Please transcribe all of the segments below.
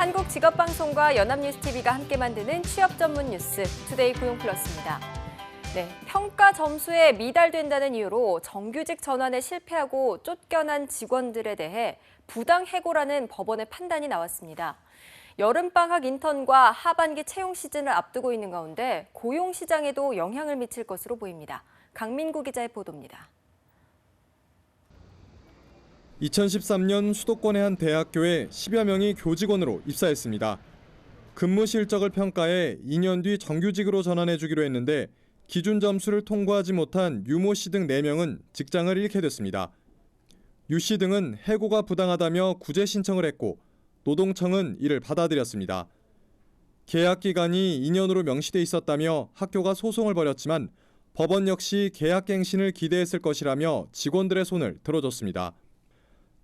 한국직업방송과 연합뉴스TV가 함께 만드는 취업 전문 뉴스 투데이 고용플러스입니다. 평가 점수에 미달된다는 이유로 정규직 전환에 실패하고 쫓겨난 직원들에 대해 부당 해고라는 법원의 판단이 나왔습니다. 여름방학 인턴과 하반기 채용 시즌을 앞두고 있는 가운데 고용 시장에도 영향을 미칠 것으로 보입니다. 강민구 기자의 보도입니다. 2013년 수도권의 한 대학교에 10여 명이 교직원으로 입사했습니다. 근무 실적을 평가해 2년 뒤 정규직으로 전환해주기로 했는데 기준 점수를 통과하지 못한 유모 씨 등 4명은 직장을 잃게 됐습니다. 유 씨 등은 해고가 부당하다며 구제 신청을 했고 노동청은 이를 받아들였습니다. 계약 기간이 2년으로 명시돼 있었다며 학교가 소송을 벌였지만 법원 역시 계약 갱신을 기대했을 것이라며 직원들의 손을 들어줬습니다.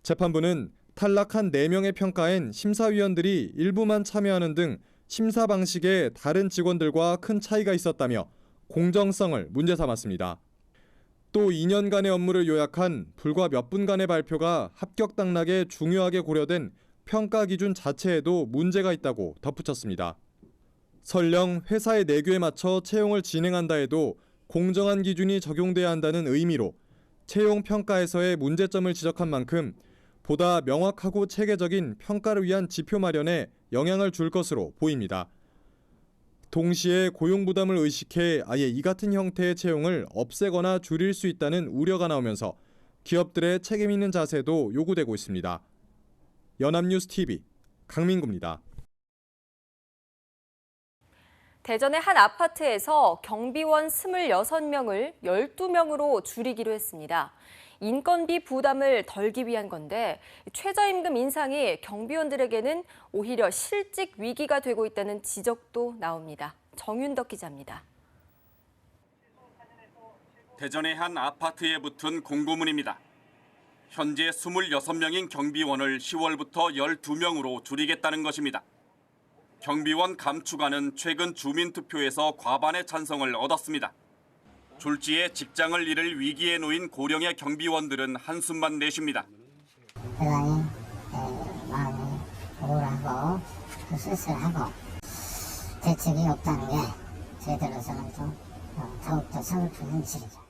재판부는 탈락한 4명의 평가엔 심사위원들이 일부만 참여하는 등 심사 방식에 다른 직원들과 큰 차이가 있었다며 공정성을 문제 삼았습니다. 또 2년간의 업무를 요약한 불과 몇 분간의 발표가 합격 당락에 중요하게 고려된 평가 기준 자체에도 문제가 있다고 덧붙였습니다. 설령 회사의 내규에 맞춰 채용을 진행한다 해도 공정한 기준이 적용돼야 한다는 의미로 채용 평가에서의 문제점을 지적한 만큼 보다 명확하고 체계적인 평가를 위한 지표 마련에 영향을 줄 것으로 보입니다. 동시에 고용 부담을 의식해 아예 이 같은 형태의 채용을 없애거나 줄일 수 있다는 우려가 나오면서 기업들의 책임 있는 자세도 요구되고 있습니다. 연합뉴스TV 강민구입니다. 대전의 한 아파트에서 경비원 26명을 12명으로 줄이기로 했습니다. 인건비 부담을 덜기 위한 건데 최저임금 인상이 경비원들에게는 오히려 실직 위기가 되고 있다는 지적도 나옵니다. 정윤덕 기자입니다. 대전의 한 아파트에 붙은 공고문입니다. 현재 26명인 경비원을 10월부터 12명으로 줄이겠다는 것입니다. 경비원 감축안은 최근 주민투표에서 과반의 찬성을 얻었습니다. 졸지에 직장을 잃을 위기에 놓인 고령의 경비원들은 한숨만 내쉽니다. 대단히 마음이 우울하고 쓸쓸하고 대책이 없다는 게 저희들로서는 좀 더욱더 서글픈 현실이죠.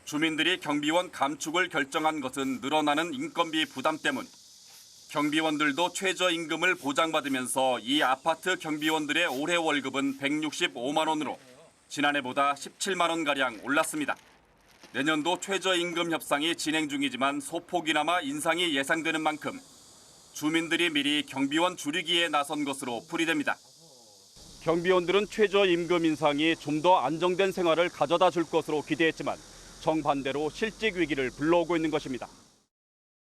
주민들이 경비원 감축을 결정한 것은 늘어나는 인건비 부담 때문. 경비원들도 최저임금을 보장받으면서 이 아파트 경비원들의 올해 월급은 165만 원으로 지난해보다 17만 원가량 올랐습니다. 내년도 최저임금 협상이 진행 중이지만 소폭이나마 인상이 예상되는 만큼 주민들이 미리 경비원 줄이기에 나선 것으로 풀이됩니다. 경비원들은 최저임금 인상이 좀 더 안정된 생활을 가져다 줄 것으로 기대했지만 정반대로 실직 위기를 불러오고 있는 것입니다.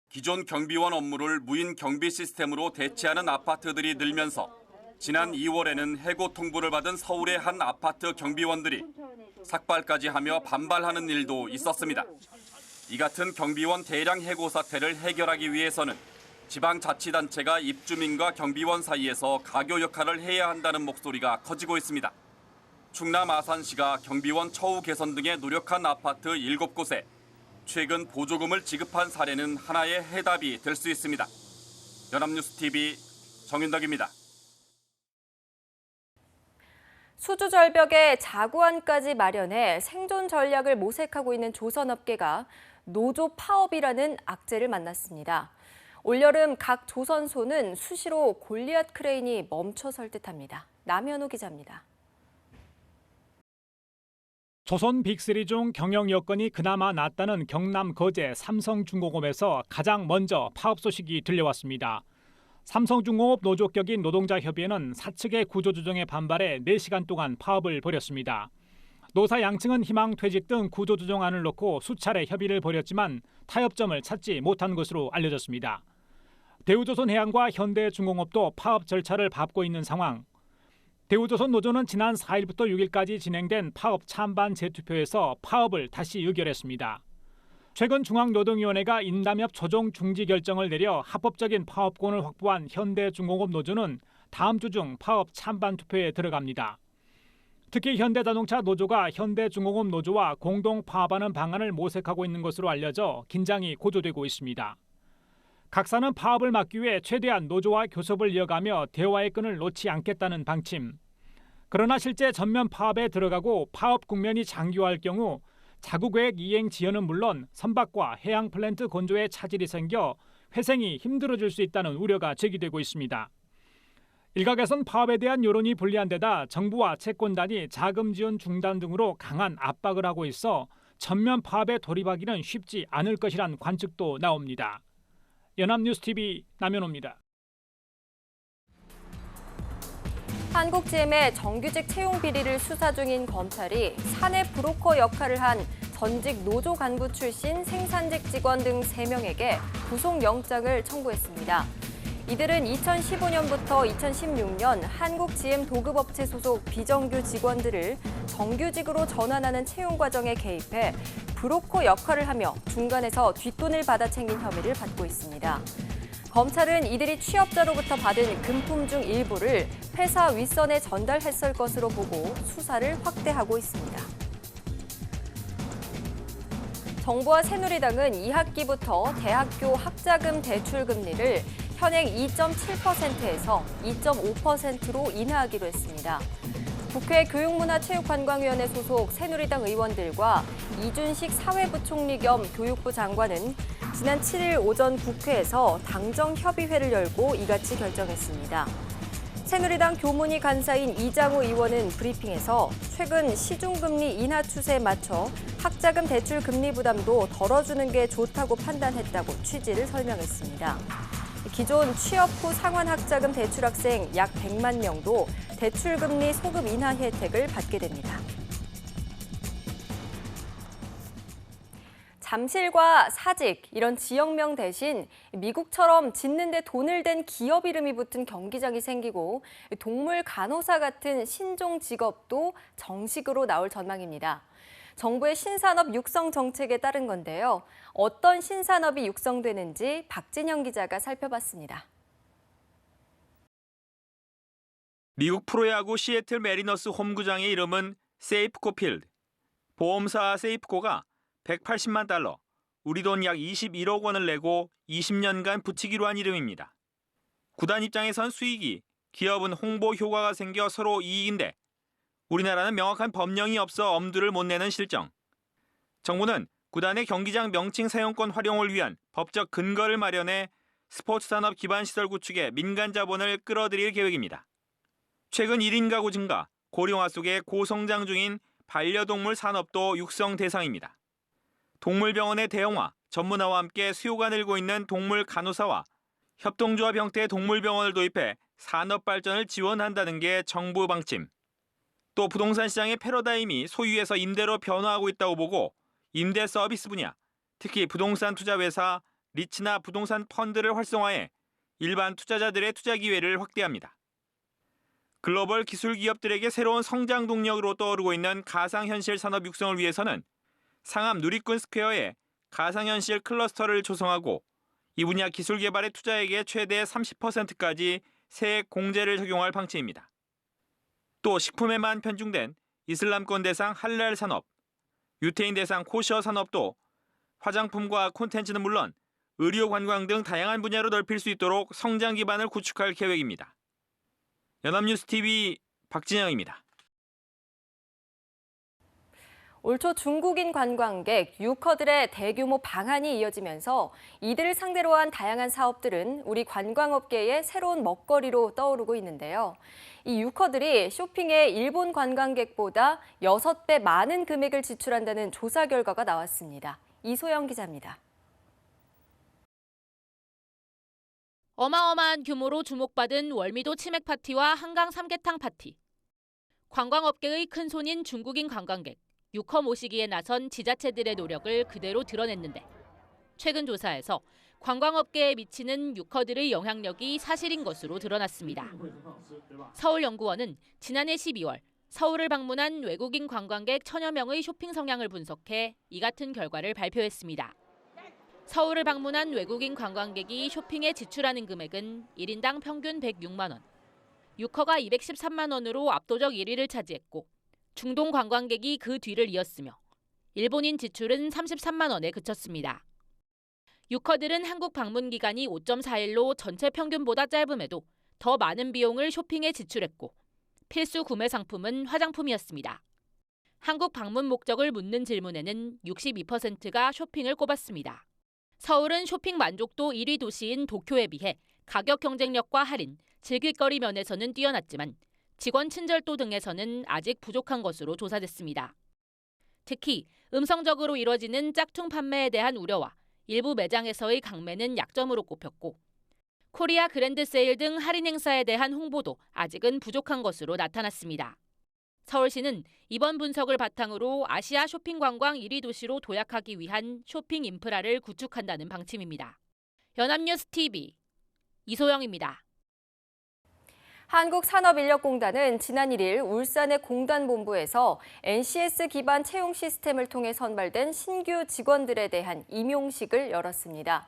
기존 경비원 업무를 무인 경비 시스템으로 대체하는 아파트들이 늘면서 지난 2월에는 해고 통보를 받은 서울의 한 아파트 경비원들이 삭발까지 하며 반발하는 일도 있었습니다. 이 같은 경비원 대량 해고 사태를 해결하기 위해서는 지방자치단체가 입주민과 경비원 사이에서 가교 역할을 해야 한다는 목소리가 커지고 있습니다. 충남 아산시가 경비원 처우 개선 등에 노력한 아파트 7곳에 최근 보조금을 지급한 사례는 하나의 해답이 될 수 있습니다. 연합뉴스TV 정윤덕입니다. 수주절벽에 자구안까지 마련해 생존 전략을 모색하고 있는 조선업계가 노조 파업이라는 악재를 만났습니다. 올여름 각 조선소는 수시로 골리앗 크레인이 멈춰설 듯합니다. 남현우 기자입니다. 조선 빅3 중 경영 여건이 그나마 낫다는 경남 거제 삼성중공업에서 가장 먼저 파업 소식이 들려왔습니다. 삼성중공업 노조격인 노동자협의회는 사측의 구조조정에 반발해 4시간 동안 파업을 벌였습니다. 노사 양측은 희망퇴직 등 구조조정안을 놓고 수차례 협의를 벌였지만 타협점을 찾지 못한 것으로 알려졌습니다. 대우조선해양과 현대중공업도 파업 절차를 밟고 있는 상황. 대우조선 노조는 지난 4일부터 6일까지 진행된 파업 찬반 재투표에서 파업을 다시 의결했습니다. 최근 중앙노동위원회가 인담협 조정 중지 결정을 내려 합법적인 파업권을 확보한 현대중공업 노조는 다음 주 중 파업 찬반 투표에 들어갑니다. 특히 현대자동차 노조가 현대중공업 노조와 공동 파업하는 방안을 모색하고 있는 것으로 알려져 긴장이 고조되고 있습니다. 각사는 파업을 막기 위해 최대한 노조와 교섭을 이어가며 대화의 끈을 놓지 않겠다는 방침. 그러나 실제 전면 파업에 들어가고 파업 국면이 장기화할 경우 자구계획 이행 지연은 물론 선박과 해양 플랜트 건조에 차질이 생겨 회생이 힘들어질 수 있다는 우려가 제기되고 있습니다. 일각에선 파업에 대한 여론이 불리한 데다 정부와 채권단이 자금 지원 중단 등으로 강한 압박을 하고 있어 전면 파업에 돌입하기는 쉽지 않을 것이란 관측도 나옵니다. 연합뉴스TV 남현호입니다. 한국GM의 정규직 채용 비리를 수사 중인 검찰이 사내 브로커 역할을 한 전직 노조 간부 출신 생산직 직원 등 3명에게 구속영장을 청구했습니다. 이들은 2015년부터 2016년 한국GM 도급업체 소속 비정규 직원들을 정규직으로 전환하는 채용 과정에 개입해 브로커 역할을 하며 중간에서 뒷돈을 받아 챙긴 혐의를 받고 있습니다. 검찰은 이들이 취업자로부터 받은 금품 중 일부를 회사 윗선에 전달했을 것으로 보고 수사를 확대하고 있습니다. 정부와 새누리당은 2학기부터 대학교 학자금 대출 금리를 현행 2.7%에서 2.5%로 인하하기로 했습니다. 국회 교육문화체육관광위원회 소속 새누리당 의원들과 이준식 사회부총리 겸 교육부 장관은 지난 7일 오전 국회에서 당정협의회를 열고 이같이 결정했습니다. 새누리당 교문위 간사인 이장우 의원은 브리핑에서 최근 시중금리 인하 추세에 맞춰 학자금 대출 금리 부담도 덜어주는 게 좋다고 판단했다고 취지를 설명했습니다. 기존 취업 후 상환 학자금 대출 학생 약 100만 명도 대출금리 소급 인하 혜택을 받게 됩니다. 잠실과 사직, 이런 지역명 대신 미국처럼 짓는 데 돈을 댄 기업 이름이 붙은 경기장이 생기고 동물 간호사 같은 신종 직업도 정식으로 나올 전망입니다. 정부의 신산업 육성 정책에 따른 건데요. 어떤 신산업이 육성되는지 박진영 기자가 살펴봤습니다. 미국 프로야구 시애틀 메리너스 홈구장의 이름은 세이프코 필드. 보험사 세이프코가 180만 달러, 우리 돈 약 21억 원을 내고 20년간 붙이기로 한 이름입니다. 구단 입장에선 수익이, 기업은 홍보 효과가 생겨 서로 이익인데 우리나라는 명확한 법령이 없어 엄두를 못 내는 실정. 정부는 구단의 경기장 명칭 사용권 활용을 위한 법적 근거를 마련해 스포츠 산업 기반 시설 구축에 민간 자본을 끌어들일 계획입니다. 최근 1인 가구 증가, 고령화 속에 고성장 중인 반려동물 산업도 육성 대상입니다. 동물병원의 대형화, 전문화와 함께 수요가 늘고 있는 동물 간호사와 협동조합 형태의 동물병원을 도입해 산업 발전을 지원한다는 게 정부 방침. 또 부동산 시장의 패러다임이 소유에서 임대로 변화하고 있다고 보고 임대 서비스 분야, 특히 부동산 투자 회사, 리츠나 부동산 펀드를 활성화해 일반 투자자들의 투자 기회를 확대합니다. 글로벌 기술 기업들에게 새로운 성장 동력으로 떠오르고 있는 가상현실 산업 육성을 위해서는 상암 누리꾼 스퀘어에 가상현실 클러스터를 조성하고 이 분야 기술 개발의 투자액의 최대 30%까지 세액 공제를 적용할 방침입니다. 또 식품에만 편중된 이슬람권 대상 할랄 산업, 유태인 대상 코셔 산업도 화장품과 콘텐츠는 물론 의료 관광 등 다양한 분야로 넓힐 수 있도록 성장 기반을 구축할 계획입니다. 연합뉴스TV 박진영입니다. 올 초 중국인 관광객, 유커들의 대규모 방한이 이어지면서 이들을 상대로 한 다양한 사업들은 우리 관광업계의 새로운 먹거리로 떠오르고 있는데요. 이 유커들이 쇼핑에 일본 관광객보다 6배 많은 금액을 지출한다는 조사 결과가 나왔습니다. 이소영 기자입니다. 어마어마한 규모로 주목받은 월미도 치맥 파티와 한강 삼계탕 파티. 관광업계의 큰손인 중국인 관광객, 유커 모시기에 나선 지자체들의 노력을 그대로 드러냈는데 최근 조사에서 관광업계에 미치는 유커들의 영향력이 사실인 것으로 드러났습니다. 서울연구원은 지난해 12월 서울을 방문한 외국인 관광객 1000여 명의 쇼핑 성향을 분석해 이 같은 결과를 발표했습니다. 서울을 방문한 외국인 관광객이 쇼핑에 지출하는 금액은 1인당 평균 106만 원. 유커가 213만 원으로 압도적 1위를 차지했고 중동 관광객이 그 뒤를 이었으며 일본인 지출은 33만 원에 그쳤습니다. 유커들은 한국 방문 기간이 5.4일로 전체 평균보다 짧음에도 더 많은 비용을 쇼핑에 지출했고 필수 구매 상품은 화장품이었습니다. 한국 방문 목적을 묻는 질문에는 62%가 쇼핑을 꼽았습니다. 서울은 쇼핑 만족도 1위 도시인 도쿄에 비해 가격 경쟁력과 할인, 즐길거리 면에서는 뛰어났지만 직원 친절도 등에서는 아직 부족한 것으로 조사됐습니다. 특히 음성적으로 이뤄지는 짝퉁 판매에 대한 우려와 일부 매장에서의 강매는 약점으로 꼽혔고 코리아 그랜드 세일 등 할인 행사에 대한 홍보도 아직은 부족한 것으로 나타났습니다. 서울시는 이번 분석을 바탕으로 아시아 쇼핑 관광 1위 도시로 도약하기 위한 쇼핑 인프라를 구축한다는 방침입니다. 연합뉴스 TV 이소영입니다. 한국산업인력공단은 지난 1일 울산의 공단 본부에서 NCS 기반 채용 시스템을 통해 선발된 신규 직원들에 대한 임용식을 열었습니다.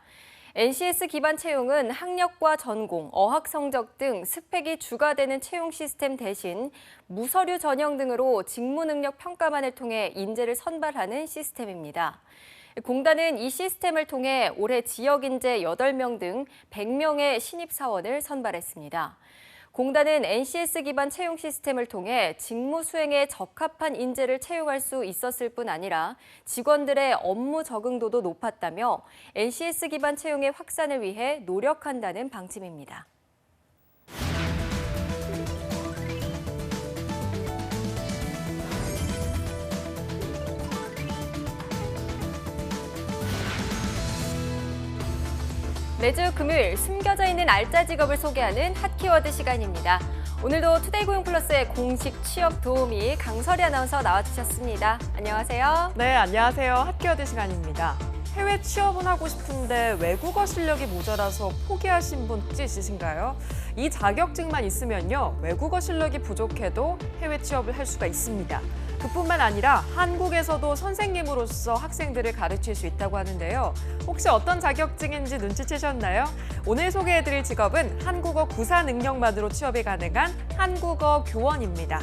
NCS 기반 채용은 학력과 전공, 어학 성적 등 스펙이 주가 되는 채용 시스템 대신 무서류 전형 등으로 직무 능력 평가만을 통해 인재를 선발하는 시스템입니다. 공단은 이 시스템을 통해 올해 지역 인재 8명 등 100명의 신입사원을 선발했습니다. 공단은 NCS 기반 채용 시스템을 통해 직무 수행에 적합한 인재를 채용할 수 있었을 뿐 아니라 직원들의 업무 적응도도 높았다며 NCS 기반 채용의 확산을 위해 노력한다는 방침입니다. 매주 금요일 숨겨져 있는 알짜 직업을 소개하는 핫키워드 시간입니다. 오늘도 투데이 고용 플러스의 공식 취업 도우미 강설희 아나운서 나와주셨습니다. 안녕하세요. 네, 안녕하세요. 핫키워드 시간입니다. 해외 취업은 하고 싶은데 외국어 실력이 모자라서 포기하신 분 혹시 있으신가요? 이 자격증만 있으면요, 외국어 실력이 부족해도 해외 취업을 할 수가 있습니다. 그뿐만 아니라 한국에서도 선생님으로서 학생들을 가르칠 수 있다고 하는데요. 혹시 어떤 자격증인지 눈치채셨나요? 오늘 소개해드릴 직업은 한국어 구사 능력만으로 취업이 가능한 한국어 교원입니다.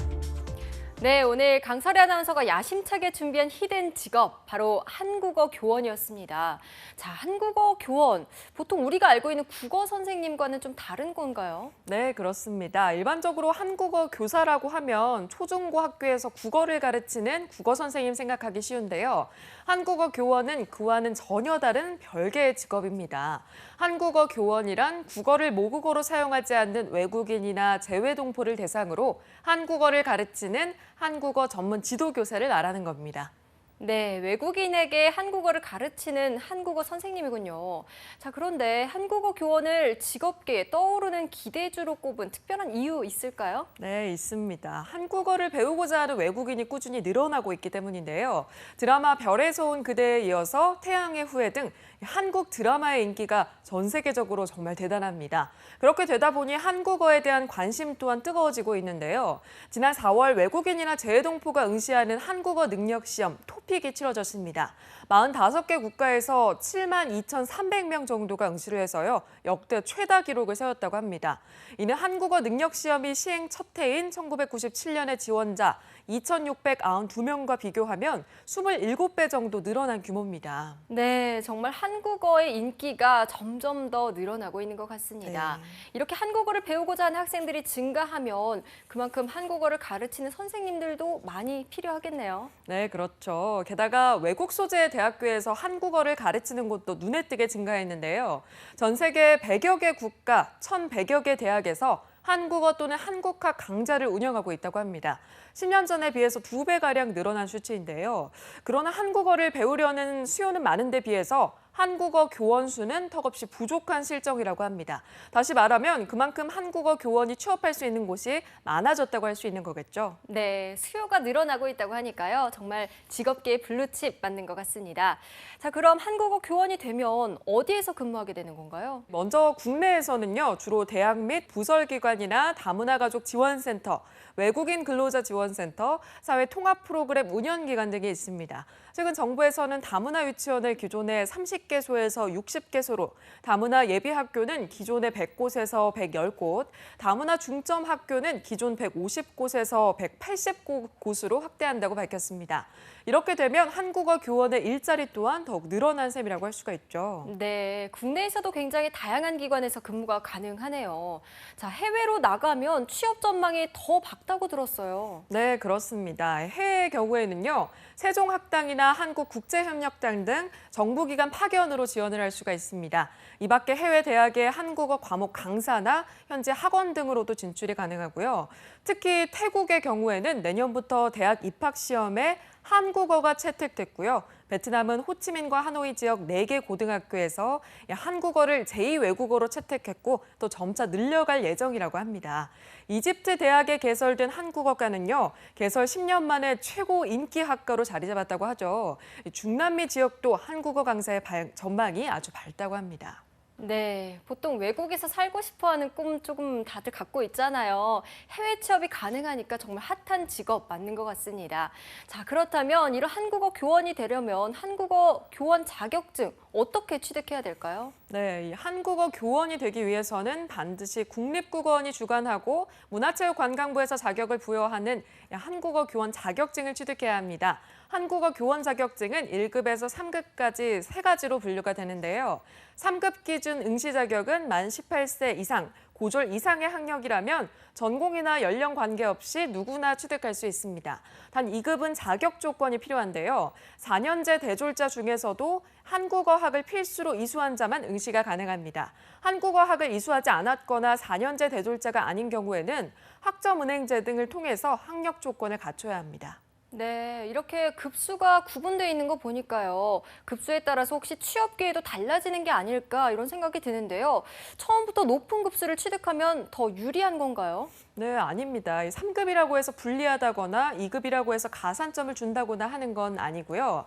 네, 오늘 강설희 아나운서가 야심차게 준비한 히든 직업, 바로 한국어 교원이었습니다. 자, 한국어 교원, 보통 우리가 알고 있는 국어 선생님과는 좀 다른 건가요? 네, 그렇습니다. 일반적으로 한국어 교사라고 하면 초중고 학교에서 국어를 가르치는 국어 선생님 생각하기 쉬운데요. 한국어 교원은 그와는 전혀 다른 별개의 직업입니다. 한국어 교원이란 국어를 모국어로 사용하지 않는 외국인이나 재외동포를 대상으로 한국어를 가르치는 한국어 전문 지도교사를 말하는 겁니다. 네, 외국인에게 한국어를 가르치는 한국어 선생님이군요. 자, 그런데 한국어 교원을 직업계에 떠오르는 기대주로 꼽은 특별한 이유 있을까요? 네, 있습니다. 한국어를 배우고자 하는 외국인이 꾸준히 늘어나고 있기 때문인데요. 드라마 별에서 온 그대에 이어서 태양의 후예 등 한국 드라마의 인기가 전 세계적으로 정말 대단합니다. 그렇게 되다 보니 한국어에 대한 관심 또한 뜨거워지고 있는데요. 지난 4월 외국인이나 재외동포가 응시하는 한국어 능력 시험 토픽이 치러졌습니다. 45개 국가에서 72,300명 정도가 응시를 해서요, 역대 최다 기록을 세웠다고 합니다. 이는 한국어 능력 시험이 시행 첫 해인 1997년의 지원자 2,692명과 비교하면 27배 정도 늘어난 규모입니다. 네, 정말 한국어의 인기가 점점 더 늘어나고 있는 것 같습니다. 네. 이렇게 한국어를 배우고자 하는 학생들이 증가하면 그만큼 한국어를 가르치는 선생님들도 많이 필요하겠네요. 네, 그렇죠. 게다가 외국 소재의 대학교에서 한국어를 가르치는 곳도 눈에 띄게 증가했는데요. 전 세계 100여 개 국가, 1,100여 개 대학에서 한국어 또는 한국학 강좌를 운영하고 있다고 합니다. 10년 전에 비해서 2배가량 늘어난 수치인데요. 그러나 한국어를 배우려는 수요는 많은데 비해서 한국어 교원 수는 턱없이 부족한 실정이라고 합니다. 다시 말하면 그만큼 한국어 교원이 취업할 수 있는 곳이 많아졌다고 할 수 있는 거겠죠. 네, 수요가 늘어나고 있다고 하니까요. 정말 직업계의 블루칩 맞는 것 같습니다. 자, 그럼 한국어 교원이 되면 어디에서 근무하게 되는 건가요? 먼저 국내에서는요, 주로 대학 및 부설기관이나 다문화가족 지원센터, 외국인 근로자 지원센터, 사회통합 프로그램 운영기관 등이 있습니다. 최근 정부에서는 다문화 유치원을 기존의 30 40개소에서 60개소로, 다문화 예비학교는 기존의 100곳에서 110곳, 다문화 중점학교는 기존 150곳에서 180곳으로 확대한다고 밝혔습니다. 이렇게 되면 한국어 교원의 일자리 또한 더욱 늘어난 셈이라고 할 수가 있죠. 네, 국내에서도 굉장히 다양한 기관에서 근무가 가능하네요. 자, 해외로 나가면 취업 전망이 더 밝다고 들었어요. 네, 그렇습니다. 해외의 경우에는요, 세종학당이나 한국국제협력당 등 정부기관 파견으로 지원을 할 수가 있습니다. 이 밖에 해외 대학의 한국어 과목 강사나 현지 학원 등으로도 진출이 가능하고요. 특히 태국의 경우에는 내년부터 대학 입학 시험에 한국어가 채택됐고요. 베트남은 호치민과 하노이 지역 4개 고등학교에서 한국어를 제2외국어로 채택했고 또 점차 늘려갈 예정이라고 합니다. 이집트 대학에 개설된 한국어과는요, 개설 10년 만에 최고 인기 학과로 자리 잡았다고 하죠. 중남미 지역도 한국어 강사의 전망이 아주 밝다고 합니다. 네, 보통 외국에서 살고 싶어하는 꿈 조금 다들 갖고 있잖아요. 해외 취업이 가능하니까 정말 핫한 직업 맞는 것 같습니다. 자, 그렇다면 이런 한국어 교원이 되려면 한국어 교원 자격증 어떻게 취득해야 될까요? 네, 이 한국어 교원이 되기 위해서는 반드시 국립국어원이 주관하고 문화체육관광부에서 자격을 부여하는 한국어 교원 자격증을 취득해야 합니다. 한국어 교원 자격증은 1급에서 3급까지 3가지로 분류가 되는데요. 3급 기준 응시 자격은 만 18세 이상, 고졸 이상의 학력이라면 전공이나 연령 관계없이 누구나 취득할 수 있습니다. 단 2급은 자격 조건이 필요한데요. 4년제 대졸자 중에서도 한국어학을 필수로 이수한 자만 응시가 가능합니다. 한국어학을 이수하지 않았거나 4년제 대졸자가 아닌 경우에는 학점은행제 등을 통해서 학력 조건을 갖춰야 합니다. 네, 이렇게 급수가 구분되어 있는 거 보니까요. 급수에 따라서 혹시 취업 기회도 달라지는 게 아닐까 이런 생각이 드는데요. 처음부터 높은 급수를 취득하면 더 유리한 건가요? 네, 아닙니다. 3급이라고 해서 불리하다거나 2급이라고 해서 가산점을 준다거나 하는 건 아니고요.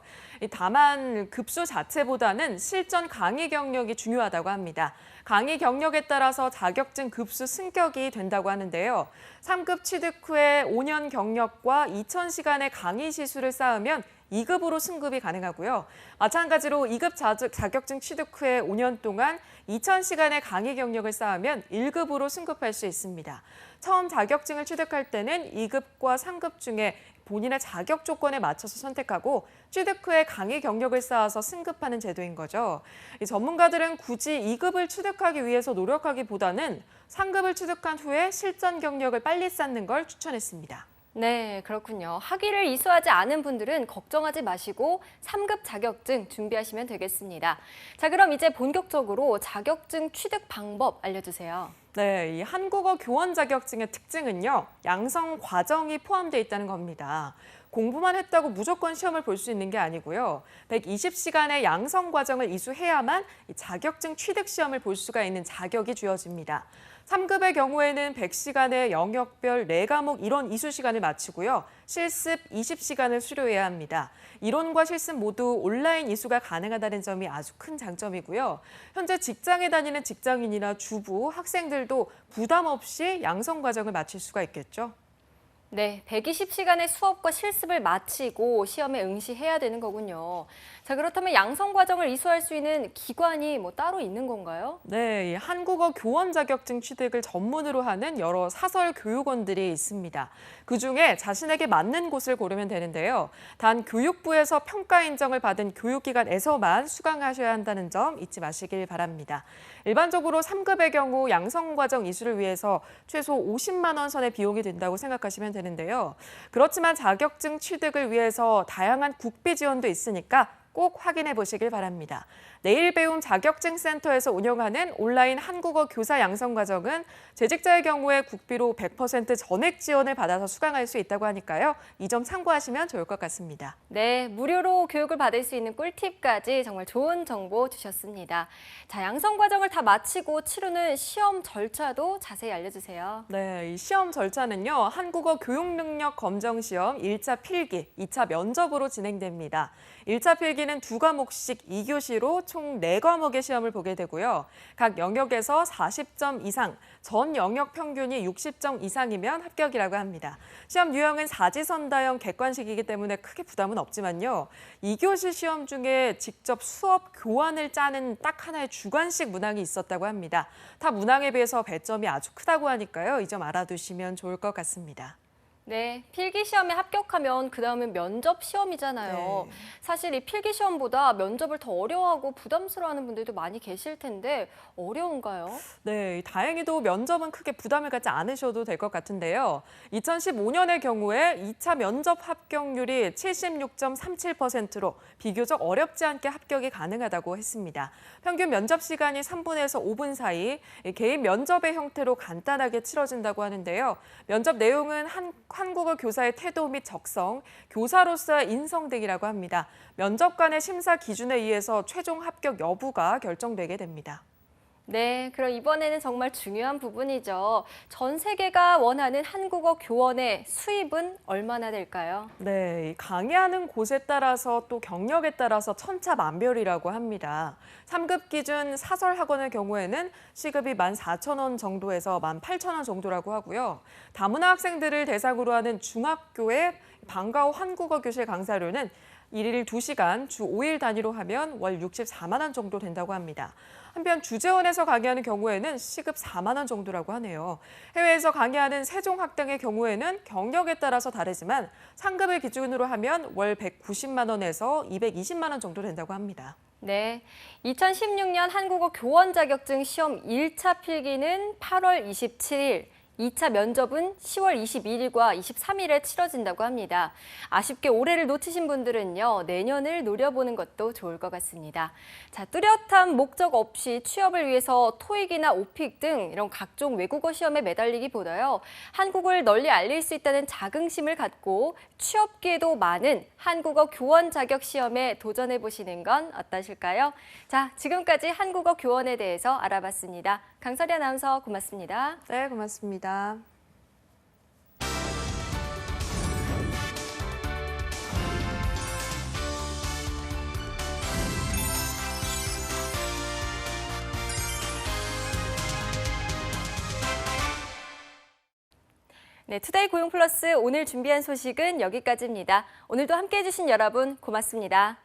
다만 급수 자체보다는 실전 강의 경력이 중요하다고 합니다. 강의 경력에 따라서 자격증 급수 승격이 된다고 하는데요. 3급 취득 후에 5년 경력과 2,000시간의 강의 시수를 쌓으면 2급으로 승급이 가능하고요. 마찬가지로 2급 자격증 취득 후에 5년 동안 2,000시간의 강의 경력을 쌓으면 1급으로 승급할 수 있습니다. 처음 자격증을 취득할 때는 2급과 3급 중에 본인의 자격 조건에 맞춰서 선택하고 취득 후에 강의 경력을 쌓아서 승급하는 제도인 거죠. 이 전문가들은 굳이 2급을 취득하기 위해서 노력하기보다는 3급을 취득한 후에 실전 경력을 빨리 쌓는 걸 추천했습니다. 네, 그렇군요. 학위를 이수하지 않은 분들은 걱정하지 마시고 3급 자격증 준비하시면 되겠습니다. 자, 그럼 이제 본격적으로 자격증 취득 방법 알려주세요. 네, 이 한국어 교원 자격증의 특징은요, 양성 과정이 포함되어 있다는 겁니다. 공부만 했다고 무조건 시험을 볼 수 있는 게 아니고요. 120시간의 양성 과정을 이수해야만 자격증 취득 시험을 볼 수가 있는 자격이 주어집니다. 3급의 경우에는 100시간의 영역별 4과목 이론 이수 시간을 마치고요. 실습 20시간을 수료해야 합니다. 이론과 실습 모두 온라인 이수가 가능하다는 점이 아주 큰 장점이고요. 현재 직장에 다니는 직장인이나 주부, 학생들도 부담 없이 양성 과정을 마칠 수가 있겠죠. 네, 120시간의 수업과 실습을 마치고 시험에 응시해야 되는 거군요. 자, 그렇다면 양성 과정을 이수할 수 있는 기관이 따로 있는 건가요? 네, 이 한국어 교원 자격증 취득을 전문으로 하는 여러 사설 교육원들이 있습니다. 그중에 자신에게 맞는 곳을 고르면 되는데요. 단 교육부에서 평가 인정을 받은 교육기관에서만 수강하셔야 한다는 점 잊지 마시길 바랍니다. 일반적으로 3급의 경우 양성 과정 이수를 위해서 최소 50만 원 선의 비용이 든다고 생각하시면 되는데요. 그렇지만 자격증 취득을 위해서 다양한 국비 지원도 있으니까 꼭 확인해 보시길 바랍니다. 내일 배움 자격증 센터에서 운영하는 온라인 한국어 교사 양성 과정은 재직자의 경우에 국비로 100% 전액 지원을 받아서 수강할 수 있다고 하니까요. 이 점 참고하시면 좋을 것 같습니다. 네, 무료로 교육을 받을 수 있는 꿀팁까지 정말 좋은 정보 주셨습니다. 자, 양성 과정을 다 마치고 치르는 시험 절차도 자세히 알려주세요. 네, 이 시험 절차는요. 한국어 교육 능력 검정 시험 1차 필기, 2차 면접으로 진행됩니다. 1차 필기 외국인은 2과목씩 2교시로 총 4과목의 시험을 보게 되고요. 각 영역에서 40점 이상, 전 영역 평균이 60점 이상이면 합격이라고 합니다. 시험 유형은 사지선다형 객관식이기 때문에 크게 부담은 없지만요. 2교시 시험 중에 직접 수업 교환을 짜는 딱 하나의 주관식 문항이 있었다고 합니다. 타 문항에 비해서 배점이 아주 크다고 하니까요. 이 점 알아두시면 좋을 것 같습니다. 네, 필기시험에 합격하면 그다음은 면접 시험이잖아요. 네. 사실 이 필기시험보다 면접을 더 어려워하고 부담스러워하는 분들도 많이 계실 텐데 어려운가요? 네, 다행히도 면접은 크게 부담을 갖지 않으셔도 될 것 같은데요. 2015년의 경우에 2차 면접 합격률이 76.37%로 비교적 어렵지 않게 합격이 가능하다고 했습니다. 평균 면접 시간이 3분에서 5분 사이 개인 면접의 형태로 간단하게 치러진다고 하는데요. 면접 내용은 한국어 교사의 태도 및 적성, 교사로서의 인성 등이라고 합니다. 면접관의 심사 기준에 의해서 최종 합격 여부가 결정되게 됩니다. 네, 그럼 이번에는 정말 중요한 부분이죠. 전 세계가 원하는 한국어 교원의 수입은 얼마나 될까요? 네, 강의하는 곳에 따라서 또 경력에 따라서 천차만별이라고 합니다. 3급 기준 사설학원의 경우에는 시급이 14,000원 정도에서 18,000원 정도라고 하고요. 다문화 학생들을 대상으로 하는 중학교의 방과후 한국어 교실 강사료는 일일 2시간, 주 5일 단위로 하면 월 64만 원 정도 된다고 합니다. 한편 주재원에서 강의하는 경우에는 시급 4만 원 정도라고 하네요. 해외에서 강의하는 세종학당의 경우에는 경력에 따라서 다르지만 상급을 기준으로 하면 월 190만 원에서 220만 원 정도 된다고 합니다. 네, 2016년 한국어 교원 자격증 시험 1차 필기는 8월 27일, 2차 면접은 10월 21일과 23일에 치러진다고 합니다. 아쉽게 올해를 놓치신 분들은요, 내년을 노려보는 것도 좋을 것 같습니다. 자, 뚜렷한 목적 없이 취업을 위해서 토익이나 오픽 등 이런 각종 외국어 시험에 매달리기보다요, 한국을 널리 알릴 수 있다는 자긍심을 갖고 취업 기회도 많은 한국어 교원 자격 시험에 도전해 보시는 건 어떠실까요? 자, 지금까지 한국어 교원에 대해서 알아봤습니다. 강설희 아나운서 고맙습니다. 네, 고맙습니다. 네, 투데이 고용 플러스 오늘 준비한 소식은 여기까지입니다. 오늘도 함께해 주신 여러분 고맙습니다.